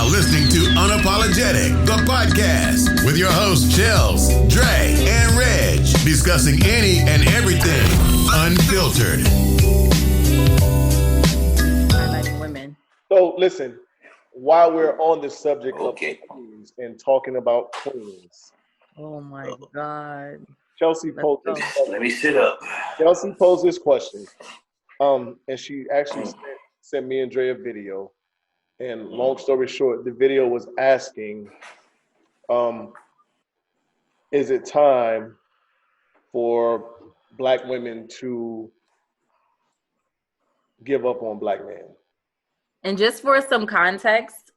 now listening to Unapologetic, the podcast, with your hosts, Chels, Dre, and Reg, discussing any and everything unfiltered. Highlighting women. So listen, while we're on the subject of queens and talking about queens, Oh my God. Chelsea posed this question. Let me sit up. Chelsea posed this question. And she actually sent me and Dre a video. And long story short, the video was asking, is it time for Black women to give up on Black men? And just for some context,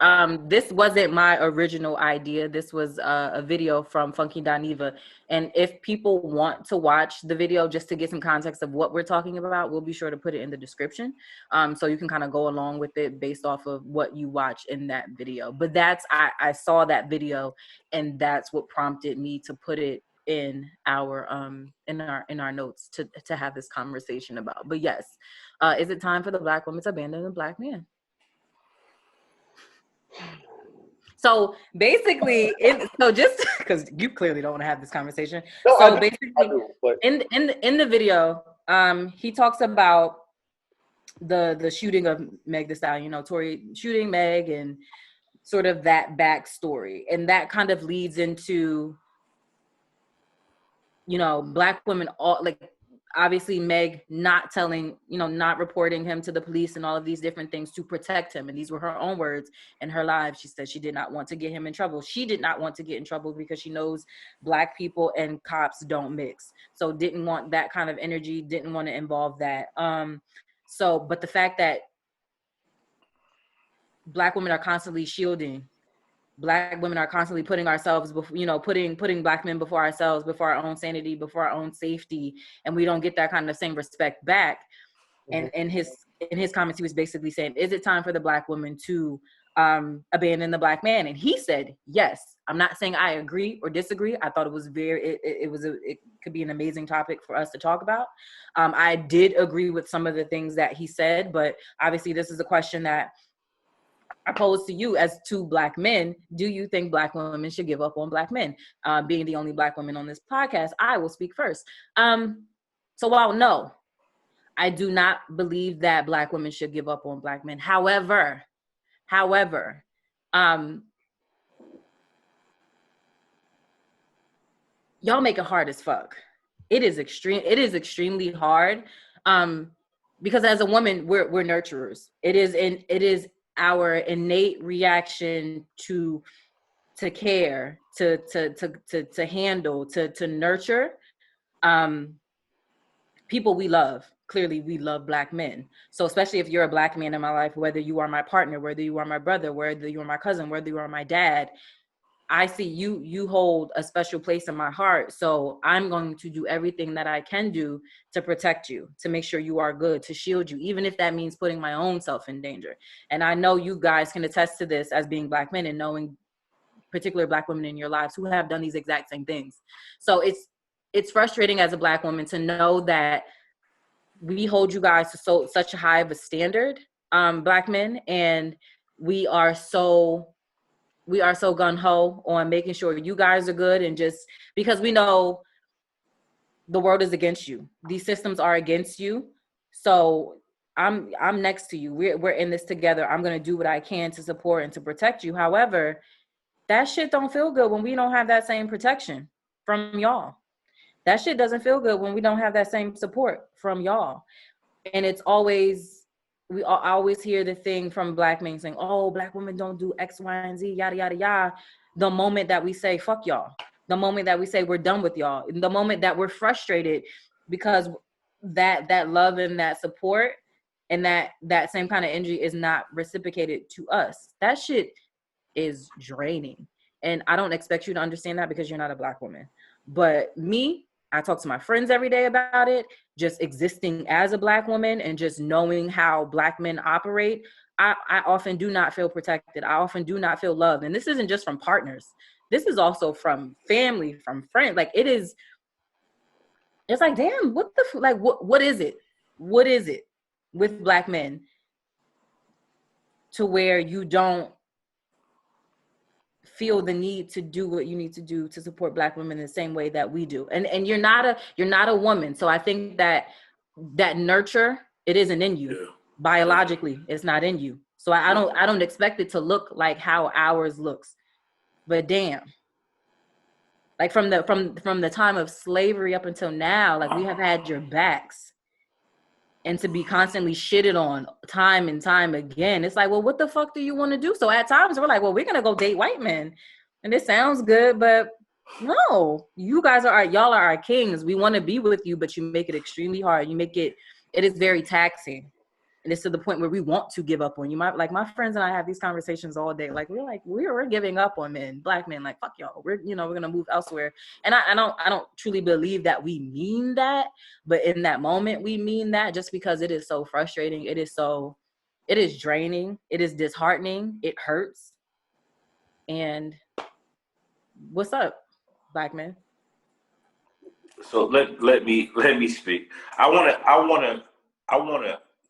this wasn't my original idea. This was a video from Funky Doniva. And if people want to watch the video just to get some context of what we're talking about, we'll be sure to put it in the description. So you can kind of go along with it based off of what you watch in that video. But I saw that video, and that's what prompted me to put it in our notes to have this conversation about. But yes, is it time for the Black woman to abandon the Black man? So basically, just because you clearly don't want to have this conversation. No, so I basically, do, but... in the video, he talks about the shooting of Meg Thee Stallion, Tory shooting Meg, and sort of that backstory, and that kind of leads into, Black women obviously Meg not telling, not reporting him to the police and all of these different things to protect him. And these were her own words in her live. She said she did not want to get him in trouble. She did not want to get in trouble because she knows Black people and cops don't mix. So didn't want that kind of energy, didn't want to involve that. But the fact that Black women are constantly shielding, Black women are constantly putting ourselves before, putting Black men before ourselves, before our own sanity, before our own safety, and we don't get that kind of same respect back. And in his comments, he was basically saying, "Is it time for the Black woman to abandon the Black man?" And he said, "Yes." I'm not saying I agree or disagree. I thought it was it could be an amazing topic for us to talk about. I did agree with some of the things that he said, but obviously this is a question that I pose to you as two Black men. Do you think Black women should give up on Black men? Being the only Black woman on this podcast, I will speak first. So while no, I do not believe that Black women should give up on Black men. However, y'all make it hard as fuck. It is extremely hard. Because as a woman, we're nurturers. It is our innate reaction to care, to handle, to nurture people we love. Clearly, we love Black men. So especially if you're a Black man in my life, whether you are my partner, whether you are my brother, whether you are my cousin, whether you are my dad, I see you hold a special place in my heart. So I'm going to do everything that I can do to protect you, to make sure you are good, to shield you, even if that means putting my own self in danger. And I know you guys can attest to this as being Black men and knowing particular Black women in your lives who have done these exact same things. So it's frustrating as a Black woman to know that we hold you guys to such a high of a standard, Black men, and we are so gung-ho on making sure you guys are good, and just because we know the world is against you. These systems are against you. So I'm next to you. We're in this together. I'm going to do what I can to support and to protect you. However, that shit don't feel good when we don't have that same protection from y'all. That shit doesn't feel good when we don't have that same support from y'all. And it's always... I always hear the thing from Black men saying, "Oh, Black women don't do X, Y, and Z, yada, yada, yada." The moment that we say, "Fuck y'all," the moment that we say we're done with y'all, the moment that we're frustrated because that love and that support and that same kind of energy is not reciprocated to us, that shit is draining. And I don't expect you to understand that because you're not a Black woman. But me, I talk to my friends every day about it. Just existing as a Black woman and just knowing how Black men operate, I often do not feel protected. I often do not feel loved. And this isn't just from partners. This is also from family, from friends. Like it's like, damn, what is it? What is it with Black men to where you don't feel the need to do what you need to do to support Black women in the same way that we do. And you're not a woman. So I think that nurture, it isn't in you. Biologically, it's not in you. So I don't expect it to look like how ours looks. But damn. Like from the time of slavery up until now, like we have had your backs. And to be constantly shitted on time and time again, it's like, well, what the fuck do you want to do? So at times we're like, well, we're gonna go date white men, and it sounds good, but no, y'all are our kings. We want to be with you, but you make it extremely hard. It is very taxing. And it's to the point where we want to give up on you. My friends and I have these conversations all day. We're giving up on men, Black men. Like, fuck y'all. We're gonna move elsewhere. And I don't truly believe that we mean that, but in that moment we mean that, just because it is so frustrating. It is draining. It is disheartening. It hurts. And what's up, Black men? So let me speak. I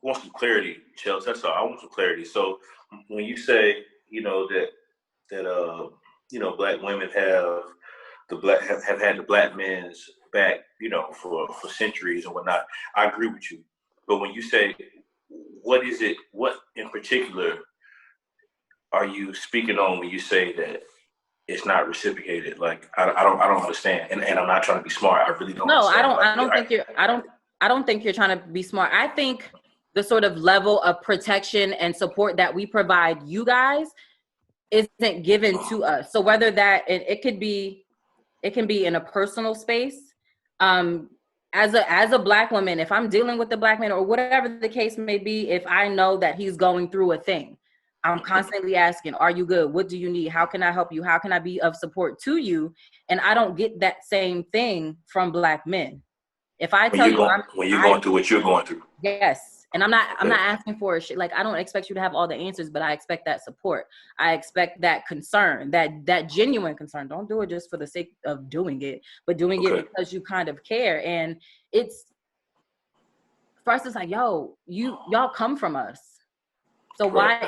want some clarity, Chelsea. That's all. I want some clarity. So when you say, that Black women have had the Black men's back, for centuries and whatnot, I agree with you. But when you say, what is it? What in particular are you speaking on when you say that it's not reciprocated? Like I don't understand, and I'm not trying to be smart. I really don't. No, understand. I don't think you're trying to be smart. I think the sort of level of protection and support that we provide you guys isn't given to us. So whether that it can be in a personal space. As a Black woman, if I'm dealing with a Black man or whatever the case may be, if I know that he's going through a thing, I'm constantly asking, are you good? What do you need? How can I help you? How can I be of support to you? And I don't get that same thing from Black men. If I tell you when you're going through what you're going through. Yes. And I'm not asking for shit. Like, I don't expect you to have all the answers, but I expect that support. I expect that concern, that genuine concern. Don't do it just for the sake of doing it, but doing it because you kind of care. And it's, for us, it's like, yo, y'all come from us. So why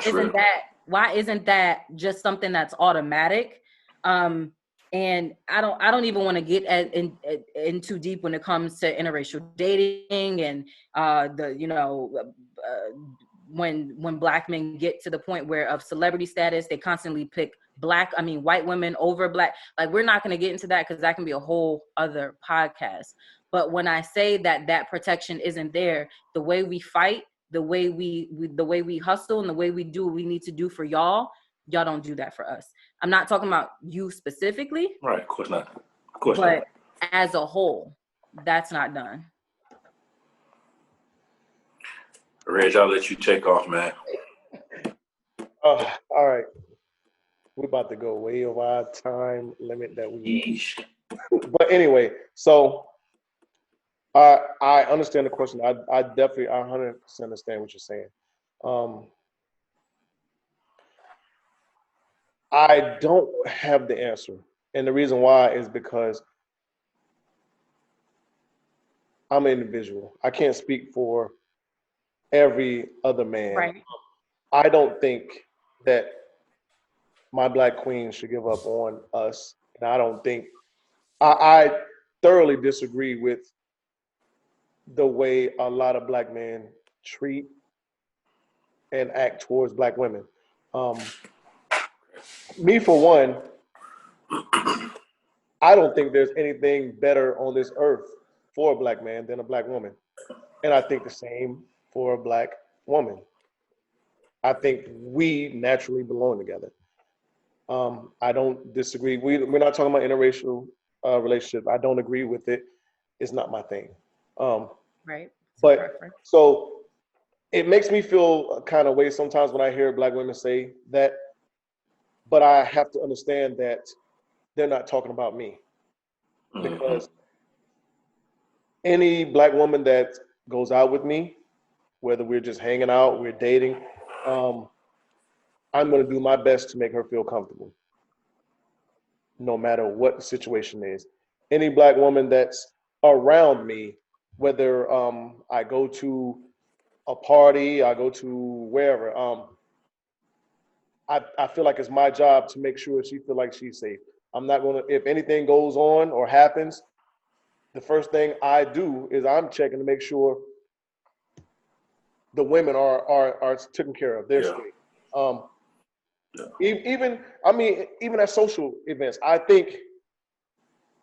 isn't that just something that's automatic? And I don't even want to get in too deep when it comes to interracial dating and when Black men get to the point where of celebrity status, they constantly pick white women over Black. Like, we're not going to get into that because that can be a whole other podcast. But when I say that protection isn't there, the way we fight, the way we hustle, and the way we do what we need to do for y'all don't do that for us. I'm not talking about you specifically. Right, of course not. But as a whole, that's not done. Reg, I'll let you take off, man. All right. We're about to go way over our time limit that we But anyway, so I understand the question. I definitely 100% understand what you're saying. I don't have the answer. And the reason why is because I'm an individual. I can't speak for every other man. Right. I don't think that my Black queen should give up on us. And I don't think, I thoroughly disagree with the way a lot of Black men treat and act towards Black women. Me, for one, I don't think there's anything better on this earth for a Black man than a Black woman. And I think the same for a Black woman. I think we naturally belong together. I don't disagree. We're not talking about interracial relationship. I don't agree with it. It's not my thing. Right. But so it makes me feel a kind of way sometimes when I hear Black women say that, but I have to understand that they're not talking about me. Because any Black woman that goes out with me, whether we're just hanging out, we're dating, I'm going to do my best to make her feel comfortable, no matter what the situation is. Any Black woman that's around me, whether I go to a party, I go to wherever, I feel like it's my job to make sure she feel like she's safe. I'm not going to, if anything goes on or happens, the first thing I do is I'm checking to make sure the women are taken care of. They're straight. Even even at social events, I think,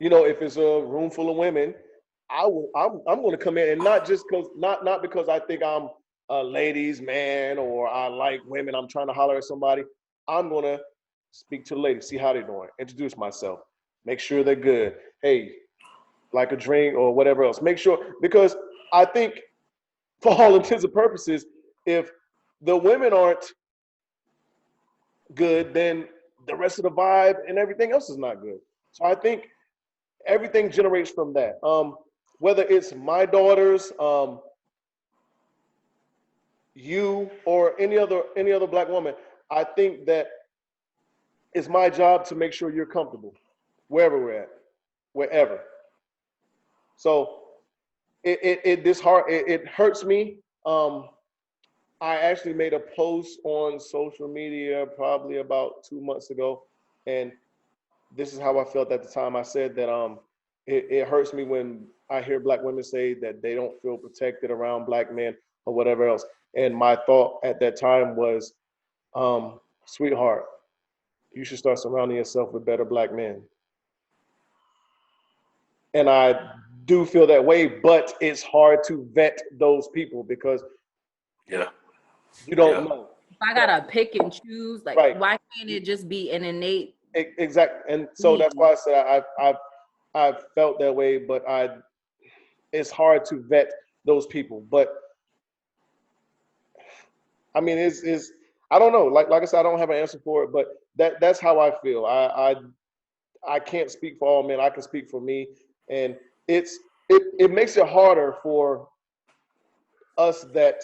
if it's a room full of women, I'm going to come in, and not because I think I'm a ladies man or I like women, I'm trying to holler at somebody. I'm going to speak to the ladies, see how they're doing, introduce myself, make sure they're good. Hey, like a drink or whatever else. Make sure, because I think for all intents and purposes, if the women aren't good, then the rest of the vibe and everything else is not good. So I think everything generates from that. Whether it's my daughters, you, or any other black woman, I think that it's my job to make sure you're comfortable wherever we're at, wherever. So it hurts me. I actually made a post on social media probably about 2 months ago, and this is how I felt at the time. I said that it hurts me when I hear black women say that they don't feel protected around black men or whatever else. And my thought at that time was, sweetheart, you should start surrounding yourself with better black men. And I do feel that way, but it's hard to vet those people because you don't know. I gotta pick and choose. Like, right. Why can't it just be an innate? Exactly. And so that's why I said I've felt that way, but it's hard to vet those people. But I mean, it's I don't know. Like I said, I don't have an answer for it, but that's how I feel. I can't speak for all men. I can speak for me, and it makes it harder for us that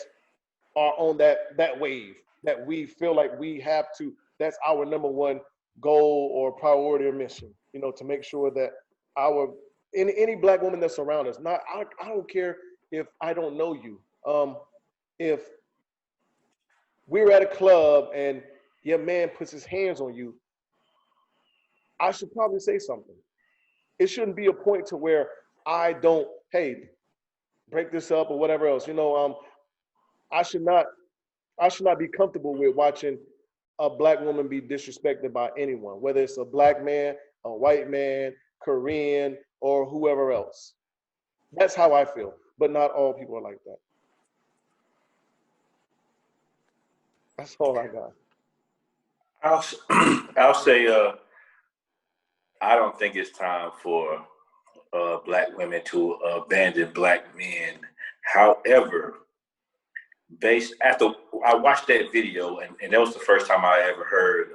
are on that wave, that we feel like we have to. That's our number one goal or priority or mission. To make sure that any black woman that's around us. I don't care if I don't know you. If we're at a club and your man puts his hands on you, I should probably say something. It shouldn't be a point to where I don't, hey, break this up or whatever else. I should not be comfortable with watching a black woman be disrespected by anyone, whether it's a black man, a white man, Korean, or whoever else. That's how I feel, but not all people are like that. That's all I got. I'll say I don't think it's time for black women to abandon black men. However, after I watched that video, and that was the first time I ever heard,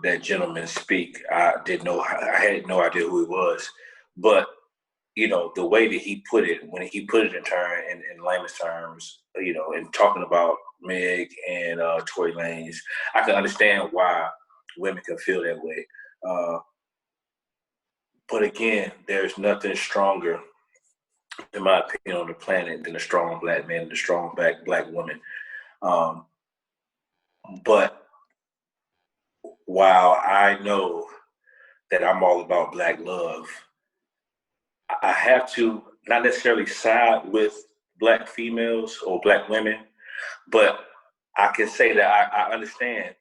that gentleman speak. I had no idea who he was, but the way that he put it, when he put it in layman's terms, and talking about Meg and Tory Lanez, I can understand why women can feel that way. But again, there's nothing stronger, in my opinion, on the planet than a strong black man and a strong black woman. But while I know that I'm all about black love, I have to not necessarily side with black females or black women, but I can say that I understand.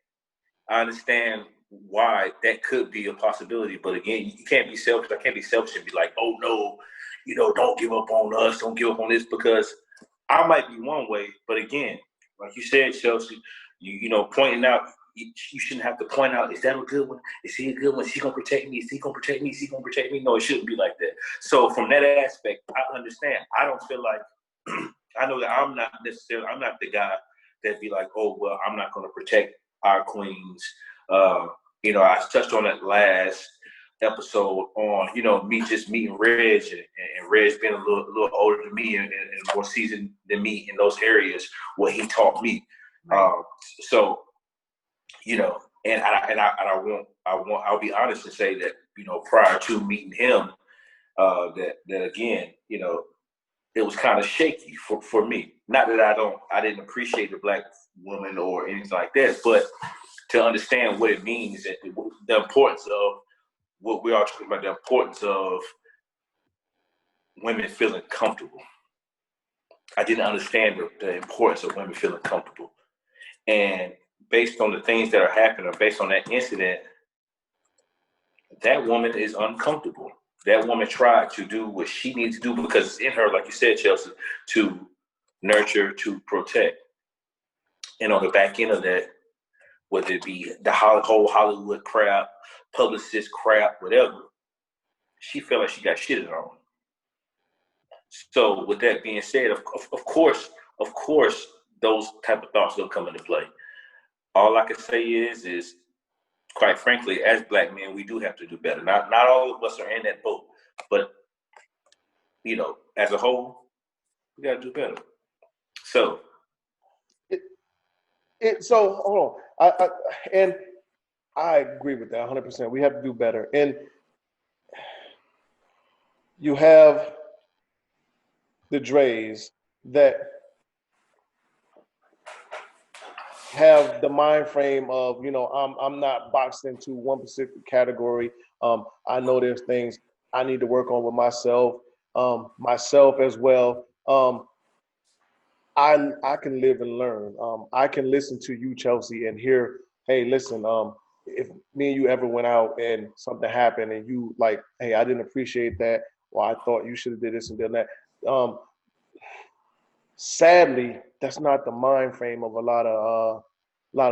I understand why that could be a possibility. But again, you can't be selfish. I can't be selfish and be like, oh no, don't give up on us. Don't give up on this, because I might be one way. But again, like you said, Chelsea, pointing out, you shouldn't have to point out, is that a good one? Is he a good one? Is he going to protect me? Is he going to protect me? Is he going to protect me? No, it shouldn't be like that. So from that aspect, I understand. I don't feel like, I know that I'm not the guy that be like, oh, well, I'm not going to protect our queens. I touched on that last episode on, me just meeting Reg and Reg being a little older than me and more seasoned than me in those areas where he taught me. So, and I'll be honest and say that, prior to meeting him, that again, it was kind of shaky for me. Not that I didn't appreciate the woman or anything like that, but to understand what it means and the importance of what we are talking about, the importance of women feeling comfortable. I didn't understand the importance of women feeling comfortable. And based on the things that are happening, or based on that incident, that woman is uncomfortable. That woman tried to do what she needs to do because it's in her, like you said, Chelsea, to nurture, to protect. And on the back end of that, whether it be the whole Hollywood crap, publicist crap, whatever, she felt like she got shitted on. So with that being said, of course, those type of thoughts will come into play. All I can say is quite frankly, as black men, we do have to do better. Not all of us are in that boat, but as a whole, we got to do better. So, so hold on, and I agree with that 100%. We have to do better, and you have the Dre's that have the mind frame of, I'm not boxed into one specific category. I know there's things I need to work on with myself as well. I can live and learn. I can listen to you, Chelsea, and hear, hey, listen, if me and you ever went out and something happened and you like, hey, I didn't appreciate that, or I thought you should have did this and done that. Sadly, that's not the mind frame of a lot of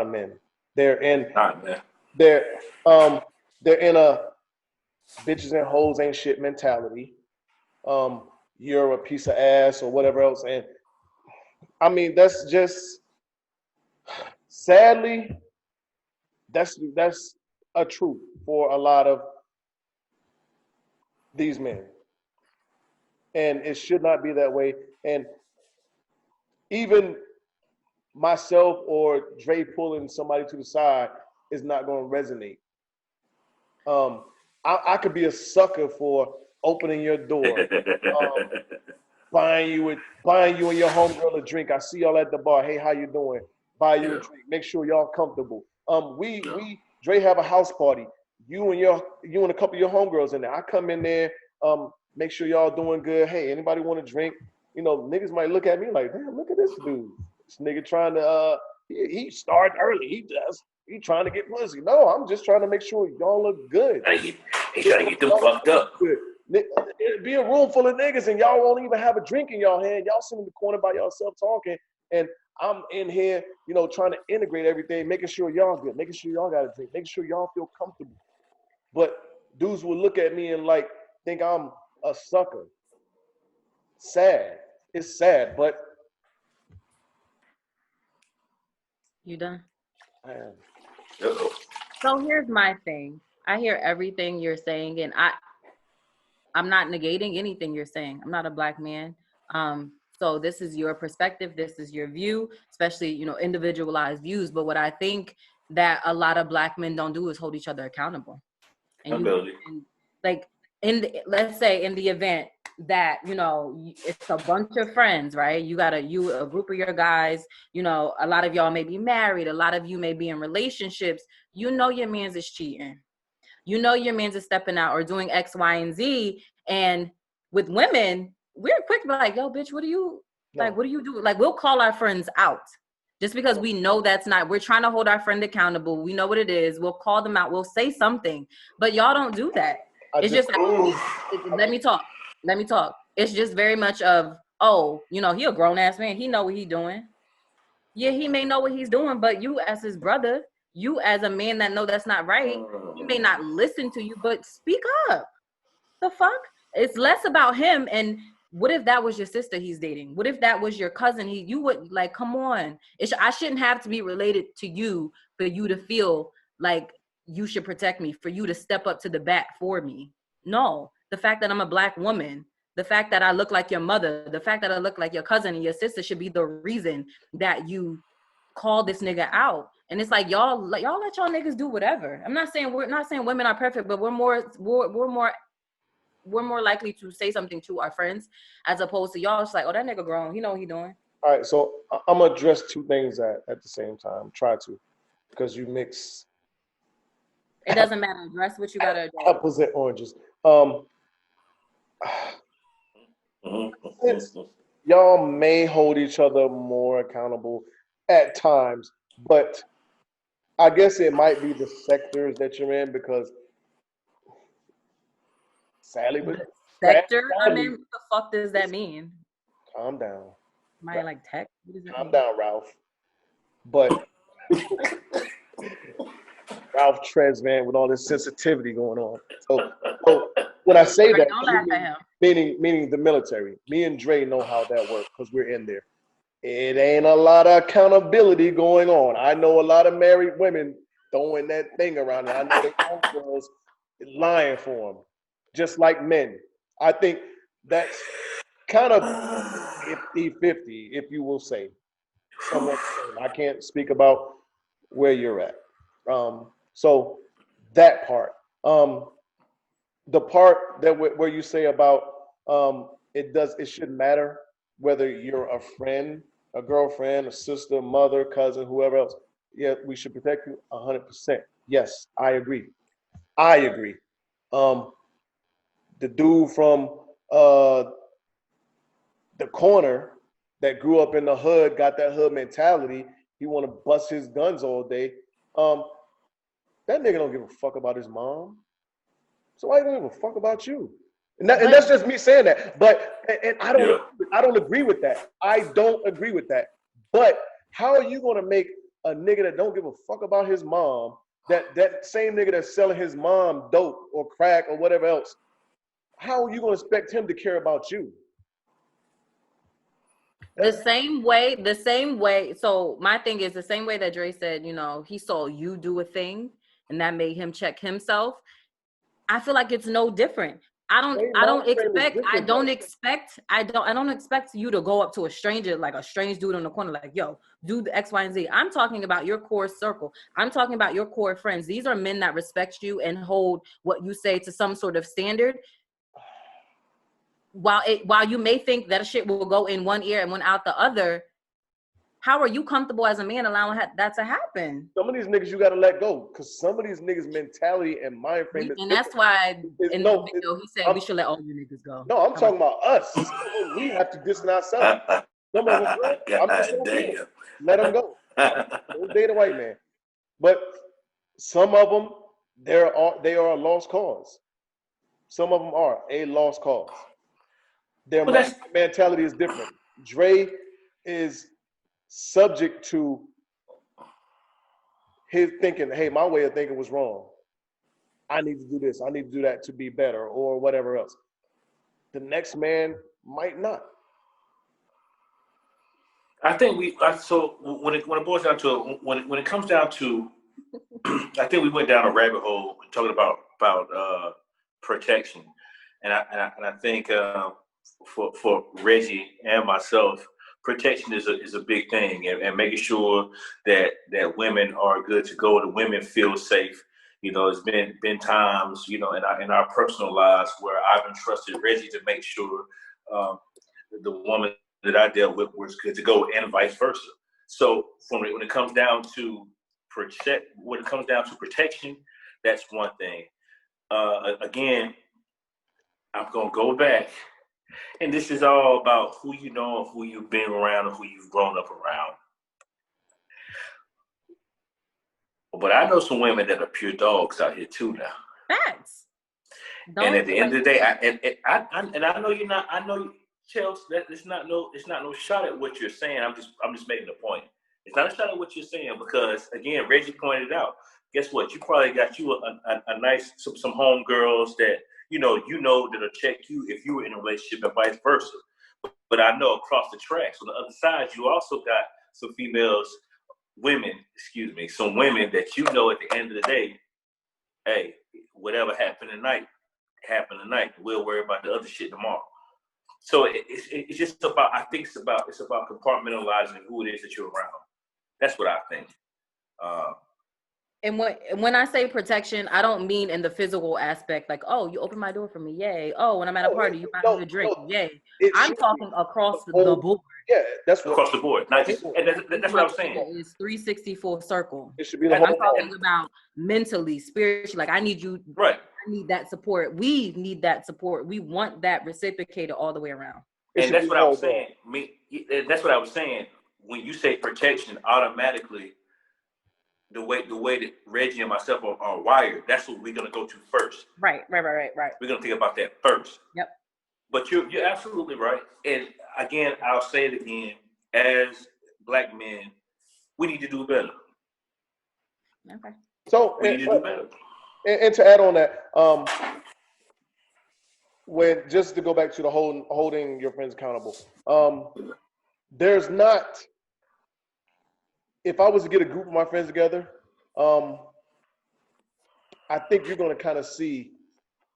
men. They're in they're in a bitches and hoes ain't shit mentality. You're a piece of ass or whatever else, and I mean that's just sadly that's a truth for a lot of these men, and it should not be that way. And even myself or Dre pulling somebody to the side is not going to resonate. I could be a sucker for opening your door, buying you and your homegirl a drink. I see y'all at the bar. Hey, how you doing? Buy you a drink. Make sure y'all comfortable. Dre have a house party. You and a couple of your homegirls in there. I come in there. Make sure y'all doing good. Hey, anybody want a drink? Niggas might look at me like, damn, look at this dude. This nigga trying to he started early. He trying to get pussy. No, I'm just trying to make sure y'all look good. He trying to get them fucked up. It'd be a room full of niggas and y'all won't even have a drink in y'all hand. Y'all sitting in the corner by yourself talking, and I'm in here, trying to integrate everything, making sure y'all good, making sure y'all got a drink, making sure y'all feel comfortable. But dudes will look at me and think I'm a sucker. Sad. It's sad, but You done? I am. So here's my thing. I hear everything you're saying, and I'm not negating anything you're saying. I'm not a black man. So this is your perspective. This is your view, especially, individualized views. But what I think that a lot of black men don't do is hold each other accountable. Let's say in the event that, it's a bunch of friends, right? A group of your guys, a lot of y'all may be married. A lot of you may be in relationships. Your man's is cheating. Your man's is stepping out or doing X, Y, and Z. And with women, we're quick to be like, yo, bitch, what do you do? Like, we'll call our friends out just because we know that's not, we're trying to hold our friend accountable. We know what it is. We'll call them out. We'll say something, but y'all don't do that. Let me talk. It's just very much of, he a grown ass man. He know what he's doing. Yeah, he may know what he's doing, but you as his brother, you as a man that know that's not right, he may not listen to you, but speak up. The fuck? It's less about him. And what if that was your sister he's dating? What if that was your cousin? You would come on. I shouldn't have to be related to you for you to feel like you should protect me, for you to step up to the bat for me. No, the fact that I'm a black woman, the fact that I look like your mother, the fact that I look like your cousin and your sister should be the reason that you call this nigga out. And it's like y'all let y'all niggas do whatever. We're not saying women are perfect, but we're more likely to say something to our friends as opposed to y'all just like, oh, that nigga grown, he know what he doing. All right, so I'm gonna address two things at the same time. Try to, because you mix It doesn't matter. Address what you gotta address. apples and oranges. Since y'all may hold each other more accountable at times, but I guess it might be the sectors that you're in because sadly, but Sector I'm sadly, in. What the fuck does that mean? calm down. Am I like tech? What does that Calm mean? down, Ralph. But Ralph Trez, man, with all this sensitivity going on. So when I say Right, that, don't laugh at him. meaning the military. Me and Dre know how that works because we're in there. It ain't a lot of accountability going on. I know a lot of married women throwing that thing around, and I know the girls lying for them, just like men. I think that's kind of 50-50, if you will say. Somewhat the same. I can't speak about where you're at. So that part. The part that where you say about it shouldn't matter whether you're a friend, a girlfriend, a sister, mother, cousin, whoever else. Yeah, we should protect you 100%. Yes, I agree. I agree. The dude from the corner that grew up in the hood, got that hood mentality. He want to bust his guns all day. That nigga don't give a fuck about his mom. So why don't give a fuck about you? And that's just me saying that. But and I don't agree with that. I don't agree with that. But how are you gonna make a nigga that don't give a fuck about his mom, that same nigga that's selling his mom dope or crack or whatever else, how are you gonna expect him to care about you? The same way. So my thing is the same way that Dre said, you know, he saw you do a thing and that made him check himself. I feel like it's no different. I don't expect you to go up to a stranger, like a strange dude on the corner, like, yo, do the X, Y, and Z. I'm talking about your core circle. I'm talking about your core friends. These are men that respect you and hold what you say to some sort of standard. While you may think that shit will go in one ear and one out the other, how are you comfortable as a man allowing that to happen? Some of these niggas you gotta let go, because some of these niggas' mentality and mind frame is And that's why in the video he said we should let all you niggas go. No, I'm talking about us. Some of them we have to distance ourselves. Some of them, I'm just okay. Let them go. Don't date a white man. But some of them, they are a lost cause. Some of them are a lost cause. Their mentality is different. Dre is subject to his thinking, hey, my way of thinking was wrong. I need to do this. I need to do that to be better or whatever else. The next man might not. I think so when it boils down to when it comes down to, I think we went down a rabbit hole talking about protection, and I think for Reggie and myself, protection is a big thing, and making sure that women are good to go, the women feel safe. You know, it's been times, you know, in our personal lives where I've entrusted Reggie to make sure the woman that I dealt with was good to go, and vice versa. So when it comes down to protection, that's one thing. Again, I'm gonna go back, and this is all about who you know and who you've been around and who you've grown up around. But I know some women that are pure dogs out here too now. Facts. And at the end of the day, I know you're not. I know, Chelsea, that it's not no shot at what you're saying. I'm just making a point. It's not a shot at what you're saying because, again, Reggie pointed out. Guess what? You probably got you a nice some homegirls that you know that'll check you if you were in a relationship and vice versa. But I know across the tracks on the other side, you also got some some women that you know at the end of the day, hey, whatever happened tonight. We'll worry about the other shit tomorrow. So it's just about. I think it's about compartmentalizing who it is that you're around. That's what I think. And when I say protection, I don't mean in the physical aspect, like, oh, you open my door for me, yay. Oh, when I'm at a party, you buy me a drink, yay. I'm talking across the board. Yeah, that's what across the board. Not just, and that's what I was saying. It's 364 circle. it should be. The I'm whole talking about mentally, spiritually. Like I need you. Right. I need that support. We need that support. We want that reciprocated all the way around. And that's what I was saying. That's what I was saying. When you say protection, automatically, the way that Reggie and myself are wired, that's what we're gonna go to first. Right. We're gonna think about that first. Yep. But you're absolutely right. And again, I'll say it again. As Black men, we need to do better. Okay. So we need to do better. And to add on that, when just to go back to the holding your friends accountable, there's not. If I was to get a group of my friends together, I think you're going to kind of see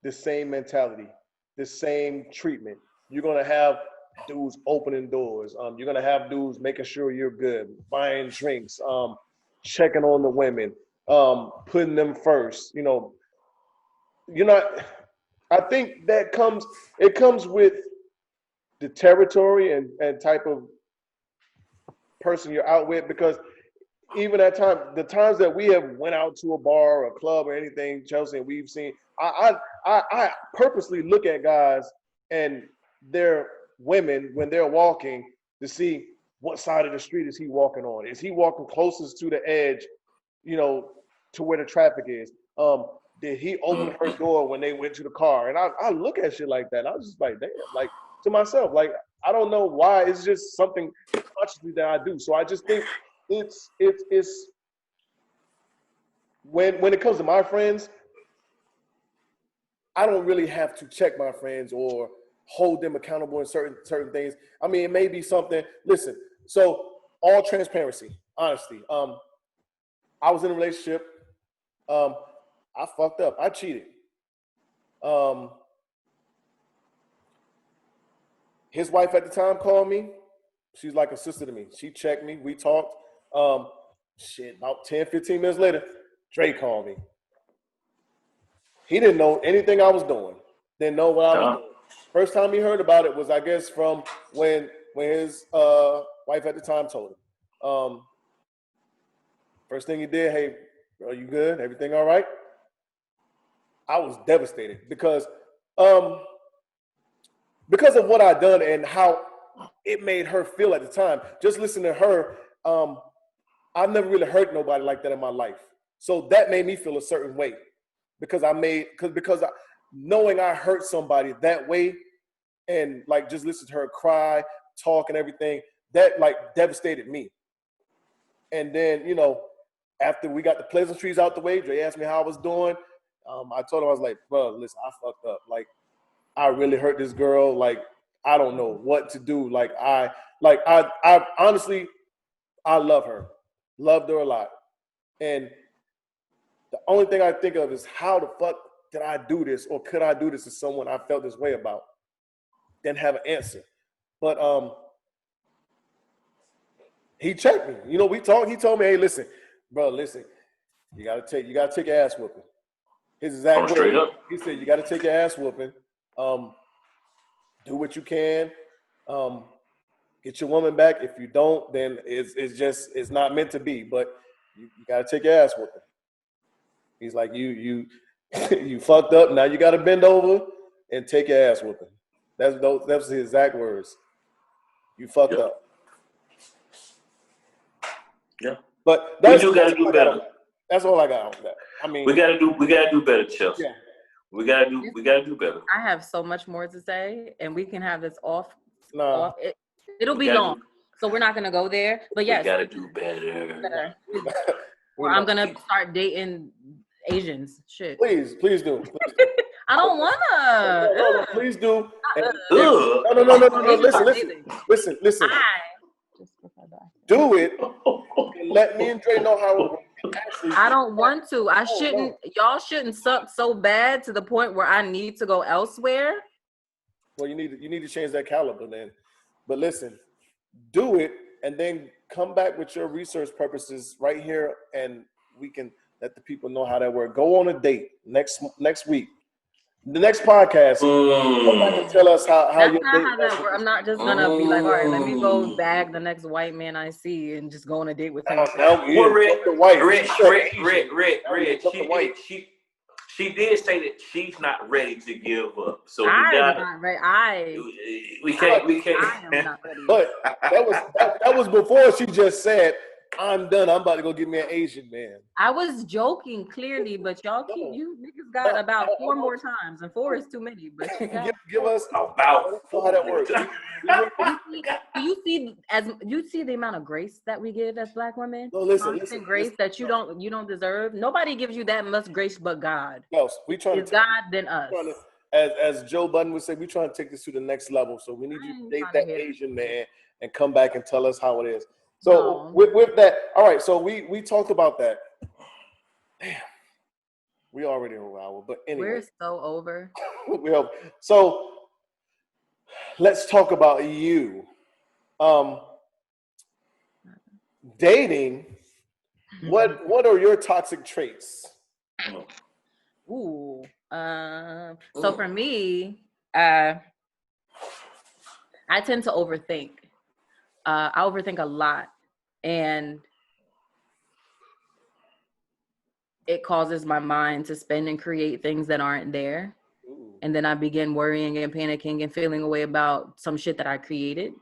the same mentality, the same treatment. You're going to have dudes opening doors. You're going to have dudes making sure you're good, buying drinks, checking on the women, putting them first. You know, you're not. I think that comes with the territory and type of person you're out with, because even at the times that we have went out to a bar or a club or anything, Chelsea, and we've seen, I purposely look at guys and their women when they're walking to see what side of the street is he walking on. Is he walking closest to the edge, you know, to where the traffic is? Did he open her door when they went to the car? And I look at shit like that. I was just like, damn, like to myself, like, I don't know why. It's just something consciously that I do. So I just think it's when it comes to my friends, I don't really have to check my friends or hold them accountable in certain things. I mean, it may be something. Listen, so all transparency, honesty. I was in a relationship. I fucked up. I cheated. His wife at the time called me. She's like a sister to me. She checked me. We talked. About 10, 15 minutes later, Dre called me. He didn't know anything I was doing. Didn't know what I was doing. First time he heard about it was, I guess, from when his wife at the time told him. First thing he did, hey, bro, you good? Everything all right? I was devastated because of what I'd done and how it made her feel at the time. Just listening to her, I've never really hurt nobody like that in my life. So that made me feel a certain way because knowing I hurt somebody that way and like just listen to her cry, talk and everything, that like devastated me. And then, you know, after we got the pleasantries out the way, Dre asked me how I was doing. I told him, I was like, bro, listen, I fucked up. Like, I really hurt this girl. Like, I don't know what to do. Like, I honestly, I love her. Loved her a lot. And the only thing I think of is how the fuck did I do this, or could I do this to someone I felt this way about? Didn't have an answer. But he checked me. You know, we talked. He told me, hey, listen, bro, listen, you gotta take your ass whooping. His exact word. Straight up. He said, you gotta take your ass whooping. Do what you can. Get your woman back. If you don't, then it's not meant to be. But you gotta take your ass whooping. He's like, you fucked up. Now you gotta bend over and take your ass whooping. That's his exact words. You fucked up. Yeah. But we do gotta do better. That's all I got on that. I mean, we gotta do better, Chelsea. Yeah. We gotta do better. I have so much more to say, and we can have this off. No. It'll be long, so we're not gonna go there. But yes, we gotta do better. Or I'm gonna start dating Asians. Shit. Please do. I don't wanna. No, please do. No. Listen. Do it. And let me and Dre know how. I don't want to. I shouldn't. Y'all shouldn't suck so bad to the point where I need to go elsewhere. Well, you need to change that caliber then. But listen, do it, and then come back with your research purposes right here, and we can Let the people know how that works. Go on a date next week. The next podcast, come back and tell us how That's your not date how that was. works. I'm not just gonna be like, all right, let me go bag the next white man I see and just go on a date with him. Now you Red, the white. She did say that she's not ready to give up. So I'm not ready. we can't. I am not ready. But that was before she just said, "I'm done. I'm about to go get me an Asian man." I was joking clearly, but y'all you niggas got about 4 more times, and 4 is too many. But you got give us about how that works. you see the amount of grace that we give as Black women? No, listen, grace that you don't deserve. Nobody gives you that much grace but God. We trying it's God then us. As Joe Budden would say, we trying to take this to the next level. So we need you to date that Asian man and come back and tell us how it is. So with that, all right. So we talked about that. Damn, we already in an hour, but anyway, we're so over. We hope. So let's talk about you. Dating. What are your toxic traits? Ooh. So for me, I tend to overthink. I overthink a lot, and it causes my mind to spin and create things that aren't there. Ooh. And then I begin worrying and panicking and feeling away about some shit that I created,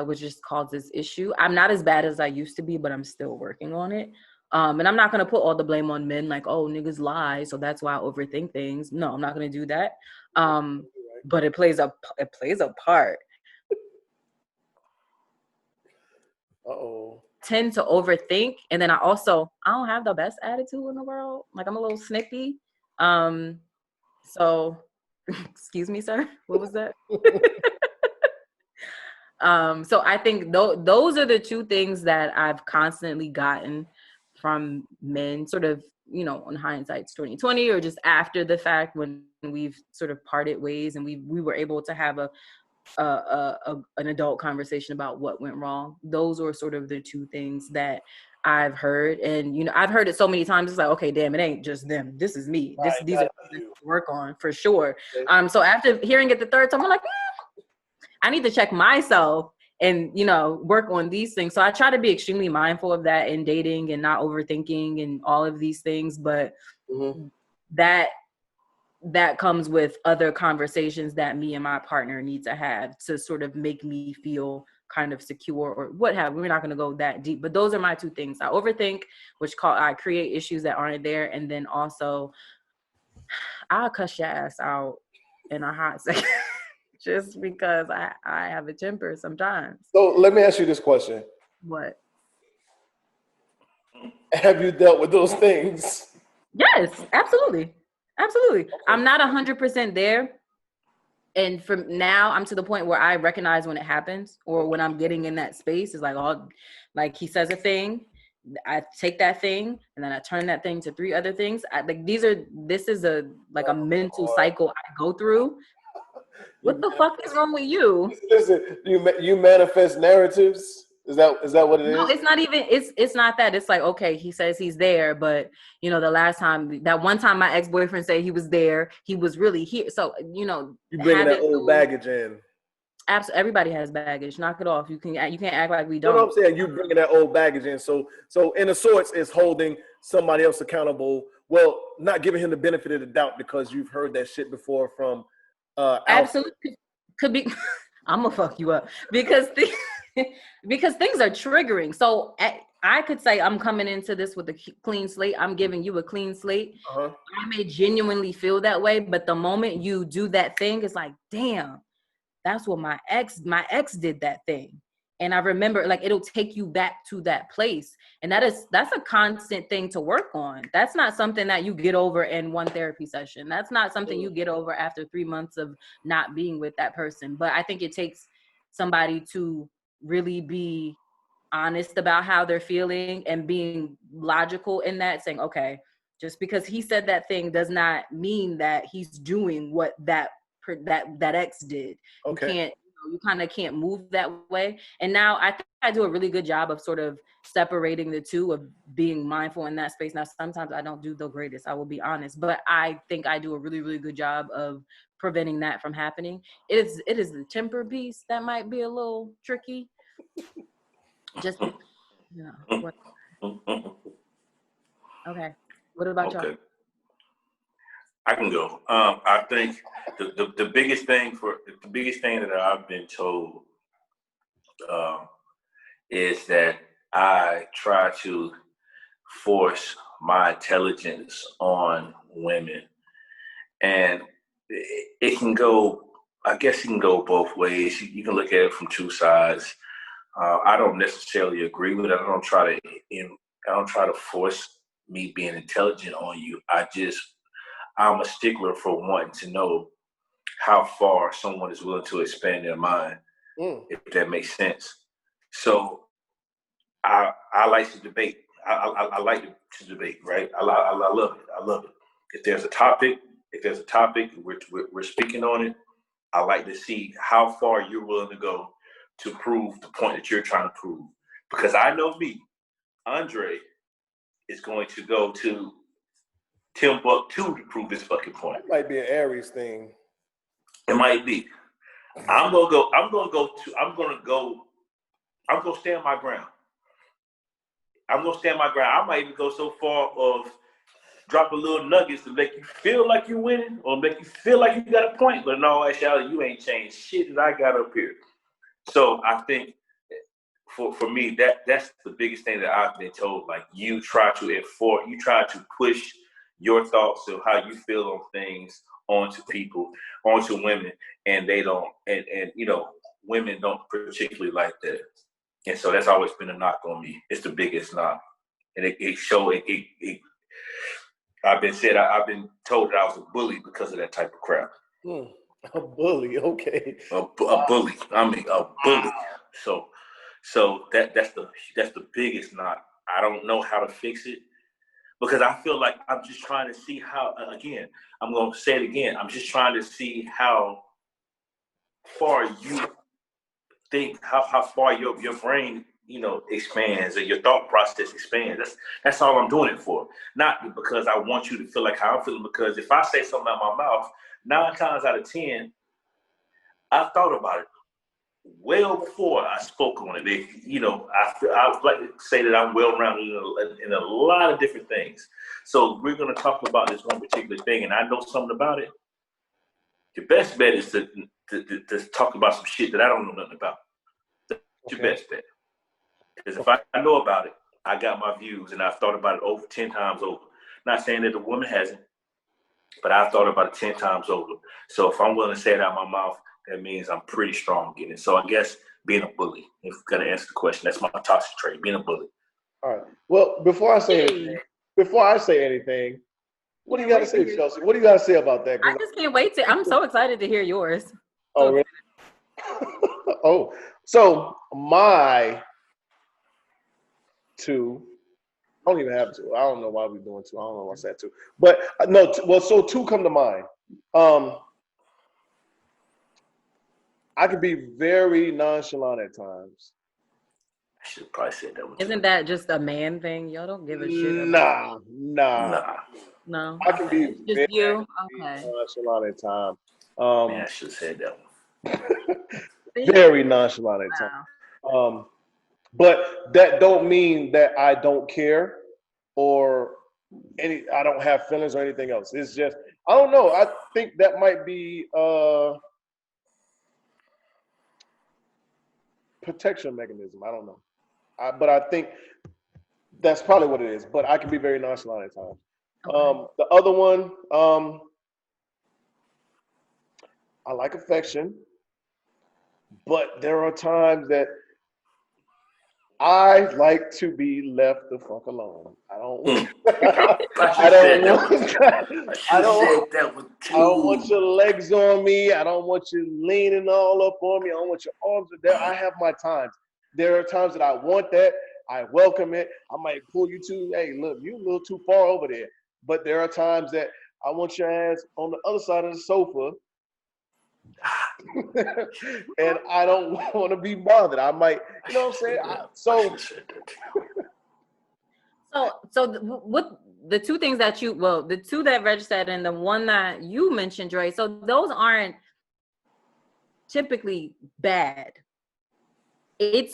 which just causes issue. I'm not as bad as I used to be, but I'm still working on it. And I'm not going to put all the blame on men, like, oh, niggas lie, so that's why I overthink things. No, I'm not going to do that. But it plays a part. Tend to overthink, and then I don't have the best attitude in the world. Like, I'm a little snippy. So excuse me, sir, what was that? So I think those are the two things that I've constantly gotten from men, sort of, you know, on hindsight's 2020, or just after the fact when we've sort of parted ways and we were able to have an adult conversation about what went wrong. Those were sort of the two things that I've heard. And, you know, I've heard it so many times. It's like, okay, damn, it ain't just them. This is me. These are things to work on for sure. So after hearing it the third time, I'm like, I need to check myself and, you know, work on these things. So I try to be extremely mindful of that in dating and not overthinking and all of these things. But that comes with other conversations that me and my partner need to have to sort of make me feel kind of secure or what have. We're not going to go that deep, but those are my two things. I overthink, I create issues that aren't there. And then also I'll cuss your ass out in a hot second just because I have a temper sometimes. So let me ask you this question. What? Have you dealt with those things? Yes, absolutely. Absolutely. Okay. I'm not 100% there. And from now, I'm to the point where I recognize when it happens or when I'm getting in that space. It's like he says a thing, I take that thing, and then I turn that thing to 3 other things. This is a mental cycle I go through. What the fuck is wrong with you? Listen, you manifest narratives. Is that what it is? No, it's not even. It's not that. It's like, okay, he says he's there, but you know, that one time my ex-boyfriend said he was there, he was really here. So you know, you bringing that old baggage in. Absolutely, everybody has baggage. Knock it off. You can't act like we don't. You know what I'm saying? You bringing that old baggage in. So in a sorts, it's holding somebody else accountable. Well, not giving him the benefit of the doubt because you've heard that shit before from. Absolutely, could be. I'm gonna fuck you up because because things are triggering. So I could say I'm coming into this with a clean slate. I'm giving you a clean slate. I may genuinely feel that way, but the moment you do that thing, it's like, damn, that's what my ex did that thing. And I remember, like, it'll take you back to that place. And that's a constant thing to work on. That's not something that you get over in one therapy session. That's not something you get over after 3 months of not being with that person. But I think it takes somebody to really be honest about how they're feeling and being logical in that, saying, okay, just because he said that thing does not mean that he's doing what that ex did. Okay. You can't you kind of can't move that way. And now I think I do a really good job of sort of separating the two, of being mindful in that space. Now, sometimes I don't do the greatest, I will be honest, but I think I do a really, really good job of preventing that from happening. It is the temper piece that might be a little tricky. Just, what? Okay. What about y'all? I can go. I think the biggest thing that I've been told is that I try to force my intelligence on women, and it can go. I guess it can go both ways. You can look at it from two sides. I don't necessarily agree with it. I don't try to force me being intelligent on you. I'm a stickler for wanting to know how far someone is willing to expand their mind, if that makes sense. So I like to debate. I like to debate, right? I love it. I love it. If there's a topic, we're speaking on it. I like to see how far you're willing to go to prove the point that you're trying to prove. Because I know me, Andre is going to go to Timbuktu to prove this fucking point. It might be an Aries thing. It might be. I'm gonna stand my ground. I might even go so far of drop a little nuggets to make you feel like you're winning or make you feel like you got a point, but in all actuality, you ain't changed shit that I got up here. So I think for me, that's the biggest thing that I've been told. Like, you try to push your thoughts of how you feel on things onto people, onto women, and they don't, and women don't particularly like that. And so that's always been a knock on me. It's the biggest knock. And I've been told that I was a bully because of that type of crap. A bully, okay. A bully. I mean, a bully. So that's the biggest knock. I don't know how to fix it because I feel like I'm just trying to see how. Again, I'm going to say it again. I'm just trying to see how far you think, how far your brain expands, or your thought process expands. That's all I'm doing it for. Not because I want you to feel like how I'm feeling, because if I say something out my mouth, 9 times out of 10, I've thought about it well before I spoke on it. I would like to say that I'm well-rounded in a lot of different things. So we're going to talk about this one particular thing, and I know something about it. Your best bet is to talk about some shit that I don't know nothing about. That's your best bet. Because if I know about it, I got my views, and I've thought about it over 10 times over. Not saying that the woman hasn't, but I've thought about it 10 times over. So if I'm willing to say it out of my mouth, that means I'm pretty strong in it. So I guess being a bully, if you're going to answer the question, that's my toxic trait, being a bully. All right. Well, before I say anything, what do you got to say, Chelsea? What do you got to say about that? I just can't wait I'm so excited to hear yours. Oh, really? Oh, so my 2, I don't even have 2. I don't know why we're doing 2. I don't know what's that 2. But no, so 2 come to mind. I can be very nonchalant at times. I should probably say that one. Isn't that just a man thing? Y'all don't give a shit Nah. No. I can be just you. Okay. nonchalant at times. Man, I should have said that one. Very nonchalant at times. But that don't mean that I don't care or I don't have feelings or anything else. It's just, I don't know. I think that might be protection mechanism. I don't know. But I think that's probably what it is. But I can be very nonchalant at times. Okay. The other one, I like affection, but there are times that I like to be left the fuck alone. I don't want your legs on me. I don't want you leaning all up on me. I don't want your arms there. I have my times. There are times that I want that. I welcome it. I might pull you to, hey, look, you're a little too far over there. But there are times that I want your ass on the other side of the sofa And I don't want to be bothered. I might, you know what I'm saying? What the two things that the two that Reg said and the one that you mentioned, Dre, so those aren't typically bad. It's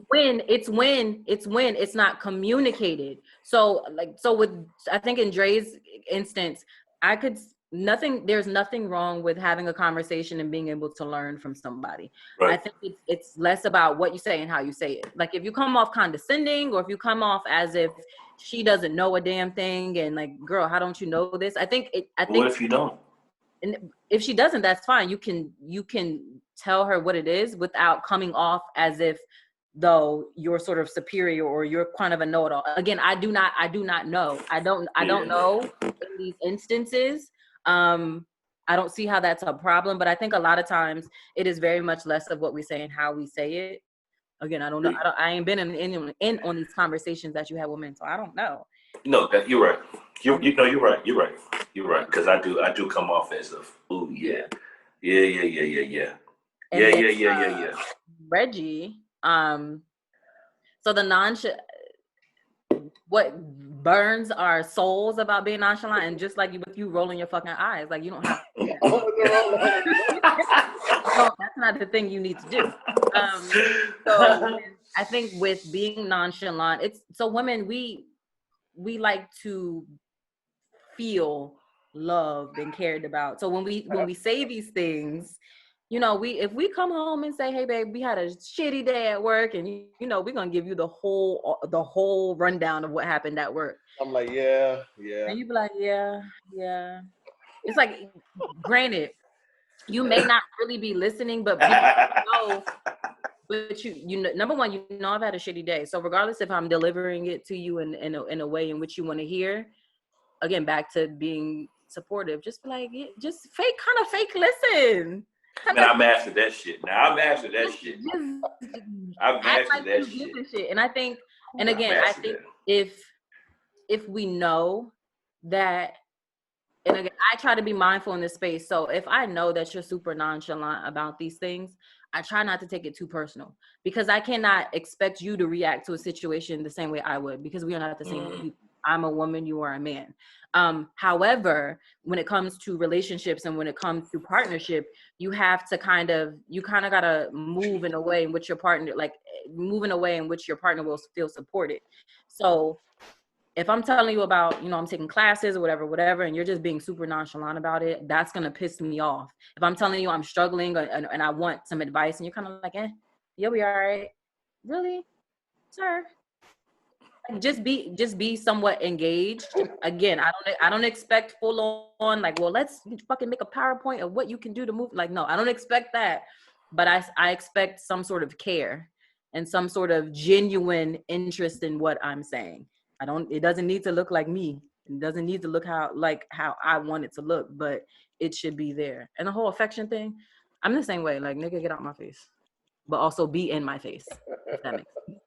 when it's not communicated. So with, I think in Dre's instance, there's nothing wrong with having a conversation and being able to learn from somebody. Right. I think it's less about what you say and how you say it. Like if you come off condescending, or if you come off as if she doesn't know a damn thing and like, girl, how don't you know this? I think what if you don't? And if she doesn't, that's fine. You can tell her what it is without coming off as if though you're sort of superior or you're kind of a know-it-all. Again, I do not know. I don't know in these instances. I don't see how that's a problem, but I think a lot of times it is very much less of what we say and how we say it. Again, I don't know. I ain't been in on these conversations that you have with men, so I don't know. No, you're right. You're right. Because I do come off as ooh, yeah. Reggie, so the what burns our souls about being nonchalant, and just like with you rolling your fucking eyes, like you don't have to do that. No, that's not the thing you need to do. So I think with being nonchalant, women, we like to feel loved and cared about. So when we say these things, you know, if we come home and say, hey babe, we had a shitty day at work, and you know, we're gonna give you the whole rundown of what happened at work. I'm like, yeah. And you be like, yeah. It's like, granted, you may not really be listening, but you know, number one, you know, I've had a shitty day. So regardless if I'm delivering it to you in a way in which you want to hear, again, back to being supportive, just be like, just fake listen. Man, I mastered that shit. I've mastered that shit. And I think, and again, I think if we know that, and again, I try to be mindful in this space. So if I know that you're super nonchalant about these things, I try not to take it too personal, because I cannot expect you to react to a situation the same way I would, because we are not the same people. I'm a woman, you are a man. However, when it comes to relationships and when it comes to partnership, you kind of gotta move in a way in which your partner will feel supported. So if I'm telling you about, you know, I'm taking classes or whatever, and you're just being super nonchalant about it, that's going to piss me off. If I'm telling you I'm struggling and I want some advice and you're kind of like, you'll be all right. Really? Sir? Just be somewhat engaged. Again, I don't expect full on, like, well, let's fucking make a PowerPoint of what you can do to move. Like, no, I don't expect that. But I expect some sort of care and some sort of genuine interest in what I'm saying. It doesn't need to look like me. It doesn't need to look how I want it to look, but it should be there. And the whole affection thing, I'm the same way. Like, nigga, get out my face, but also be in my face, if that makes sense.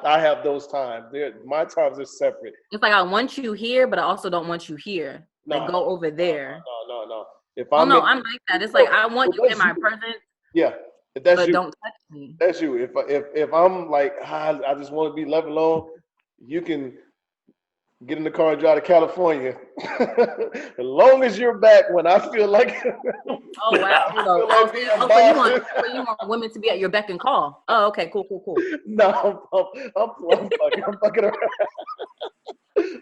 I have those times. My times are separate. It's like, I want you here, but I also don't want you here. Like, go over there. No. I'm like that. It's like, I want you in my presence. Yeah. That's but you. Don't touch me. That's you. If I'm like, I just want to be left alone, you can get in the car and drive to California. As long as you're back when I feel like. Oh wow! So you want women to be at your beck and call? Oh, okay, cool. No, I'm fucking around.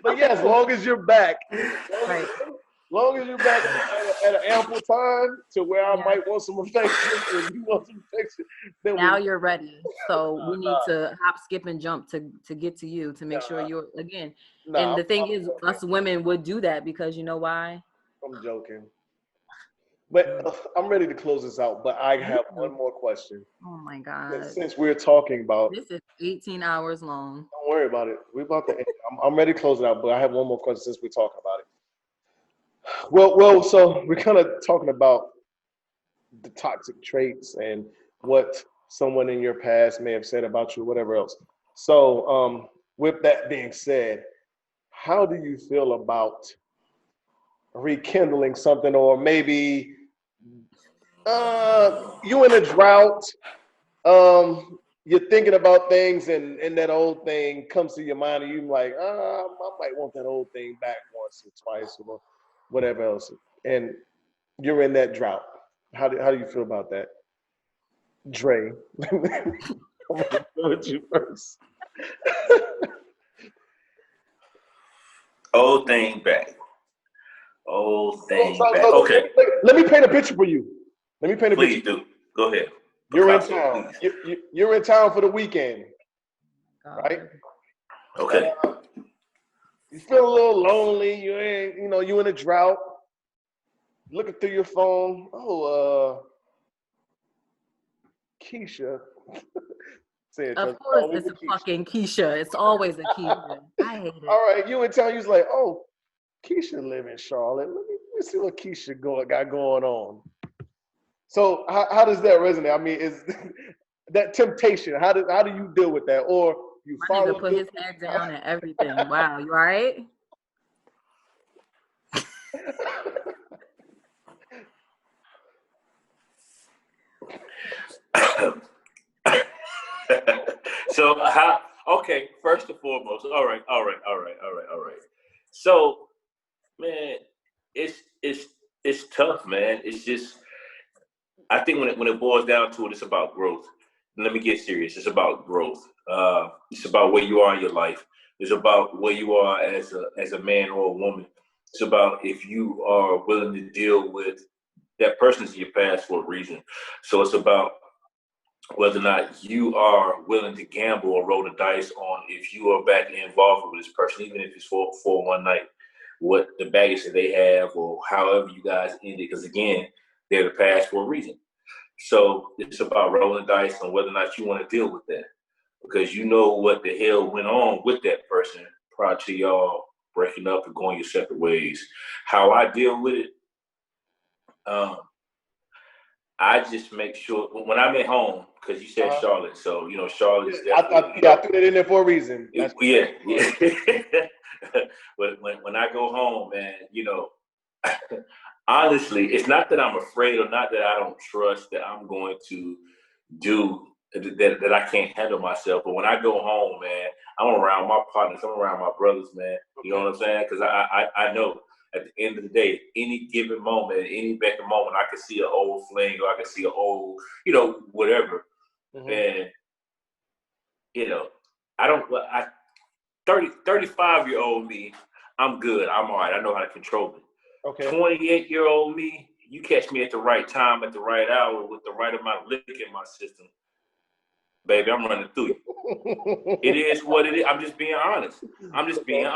But yeah, as long as you're back, right. Long as you're back at an ample time to where I might want some affection, and you want some affection, then now you're ready. So we need to hop, skip, and jump to get to you to make sure you're again. And the thing is, us women would do that because you know why? I'm joking. But I'm ready to close this out. But I have one more question. Oh my God! Since we're talking about this is 18 hours long. Don't worry about it. We're about to end. I'm ready to close it out. But I have one more question since we're talking about it. Well, so we're kind of talking about the toxic traits and what someone in your past may have said about you, whatever else. So, with that being said, how do you feel about rekindling something, or maybe you in a drought. You're thinking about things, and that old thing comes to your mind, and you're like, I might want that old thing back once or twice or whatever else. And you're in that drought. How do you feel about that, Dre? I'm gonna go with you first. Old thing back. Old thing back. So Okay. let me paint a picture for you. Please do. Go ahead. You're in Picasso, town. please. You're in town for the weekend, right? Okay. You feel a little lonely. You in a drought. Looking through your phone. Keisha. Say it, Of Chuck. course, Always it's a a Keisha. fucking Keisha. It's always a Keisha. I hate it. All right, you in town. You was like, oh, Keisha live in Charlotte. Let me see what Keisha got going on. So how does that resonate? I mean, is that temptation? How do you deal with that? Or you My follow? nigga put his head down and everything. Wow, you all right? So how? Okay. First and foremost. All right. So, man, it's tough, man. It's just, I think when it boils down to it, it's about growth. And let me get serious. It's about growth. It's about where you are in your life. It's about where you are as a man or a woman. It's about if you are willing to deal with that person's in your past for a reason. So it's about whether or not you are willing to gamble or roll the dice on if you are back involved with this person, even if it's for one night, what the baggage that they have or however you guys ended. Because again, they're the past for a reason. So it's about rolling dice on whether or not you want to deal with that, because you know what the hell went on with that person prior to y'all breaking up and going your separate ways. How I deal with it, I just make sure when I'm at home, because you said Charlotte, so Charlotte's definitely. I threw that in there for a reason. Yeah. But when I go home, man, honestly, it's not that I'm afraid or not that I don't trust that I'm going to do that I can't handle myself. But when I go home, man, I'm around my partners, I'm around my brothers, man. You know what I'm saying? Because I know at the end of the day, any given moment, at any beckon moment, I can see an old fling or I can see an old, whatever. And, I don't, 35-year-old me, I'm good. I'm all right. I know how to control it. Okay. 28-year-old me, you catch me at the right time, at the right hour, with the right amount of liquor in my system. Baby, I'm running through you. It is what it is. I'm just being honest. I'm just being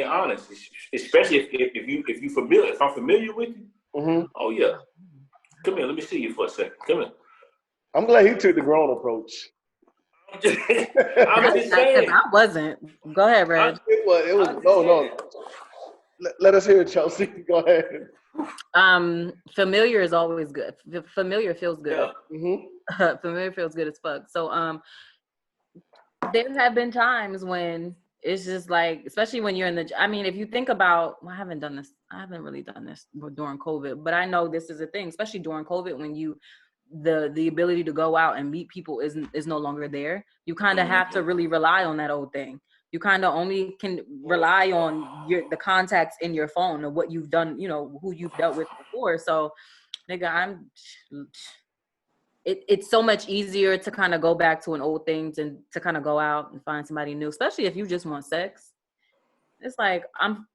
honest. Especially if you familiar. If I'm familiar with you, oh yeah. Come here. Let me see you for a second. Come here. I'm glad he took the grown approach. I'm just saying. I wasn't. Go ahead, Red. It was no. Let us hear it, Chelsea. Go ahead. Familiar is always good. Familiar feels good. Yeah. Familiar feels good as fuck. So there have been times when it's just like, especially when you're in if you think about, I haven't really done this during COVID, but I know this is a thing, especially during COVID, when the ability to go out and meet people is no longer there. You kind of have to really rely on that old thing. You kind of only can rely on the contacts in your phone and what you've done, who you've dealt with before. So, nigga, it's so much easier to kind of go back to an old thing and to kind of go out and find somebody new, especially if you just want sex. It's like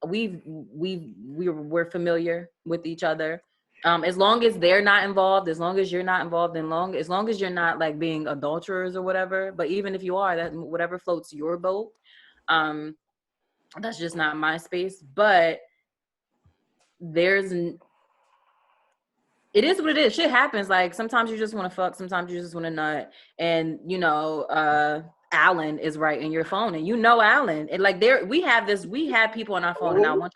we're familiar with each other. As long as they're not involved, as long as you're not involved, as long as you're not like being adulterers or whatever. But even if you are, that whatever floats your boat, that's just not my space. But it is what it is. Shit happens. Like sometimes you just want to fuck, sometimes you just want to nut, and Alan is right in your phone, and Alan. And like we have people on our phone, and I want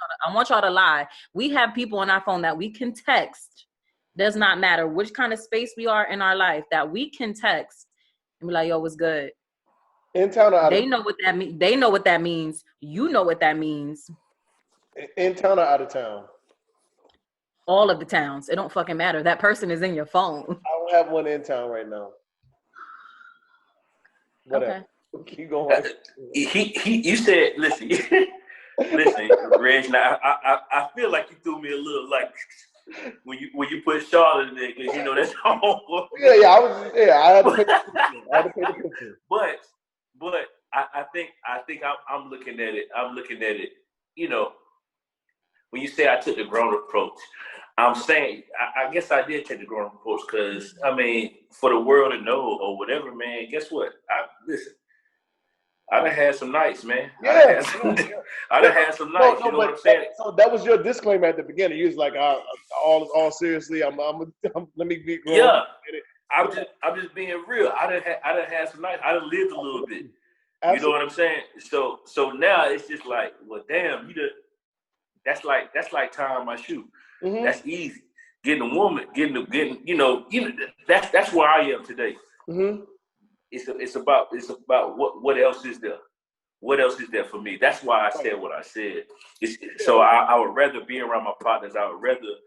y'all to lie. We have people on our phone that we can text. Does not matter which kind of space we are in our life, that we can text and be like, "Yo, what's good?" In town or out They know what that means. They know what that means. You know what that means. In town or out of town? All of the towns. It don't fucking matter. That person is in your phone. I don't have one in town right now. Whatever. Okay. Keep going. You said, listen, Reg. Now I feel like you threw me a little like when you put Charlotte in there because you know that's home. I had to pay the picture. But I think I'm looking at it. I'm looking at it. You know, when you say I took the grown approach, I'm saying I guess I did take the grown approach because I mean for the world to know or whatever, man. Guess what? Listen. I done had some nights, man. I done had some nights. You know what I'm saying? So that was your disclaimer at the beginning. You was like, all seriously, I'm let me be grown. Yeah, I'm just being real. I done had some nights. I done lived a little bit. Absolutely. You know what I'm saying? So now it's just like, well, damn, that's like tying my shoe. Mm-hmm. That's easy. Getting a woman, that's where I am today. Mm-hmm. It's about what else is there? What else is there for me? That's why I said what I said. So I would rather be around my partners. I would rather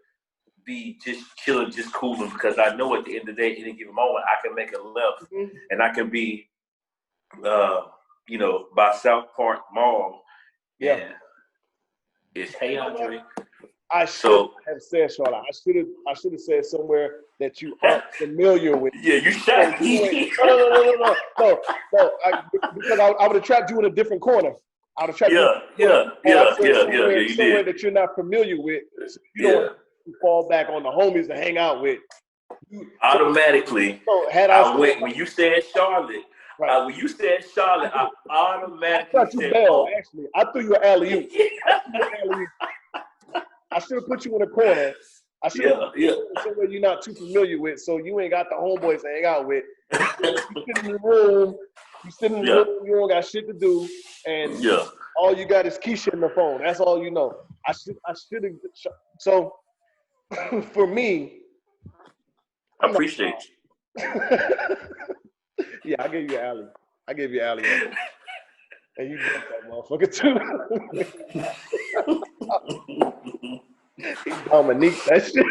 be just chilling, just cooling, because I know at the end of the day, any given moment, I can make a left, and I can be, by South Park Mall. Yeah, it's hey Andre. I should have said, Charlotte. I should have said somewhere that you aren't familiar with. Yeah, you shot me. No. Because I would have trapped you in a different corner. I would have trapped you. Somewhere that you're not familiar with. So you don't fall back on the homies to hang out with. Automatically. When you said Charlotte. Right. When you said Charlotte, I automatically said, actually, I threw you an alley-oop. I should have put you in a corner. I should have put you somewhere you're not too familiar with, so you ain't got the homeboys to hang out with. You sit in the room, you don't got shit to do, and all you got is Keisha in the phone. That's all you know. I should have. So, for me, I appreciate you. Yeah, I gave you alley. And you got that motherfucker too. Dominique, that shit.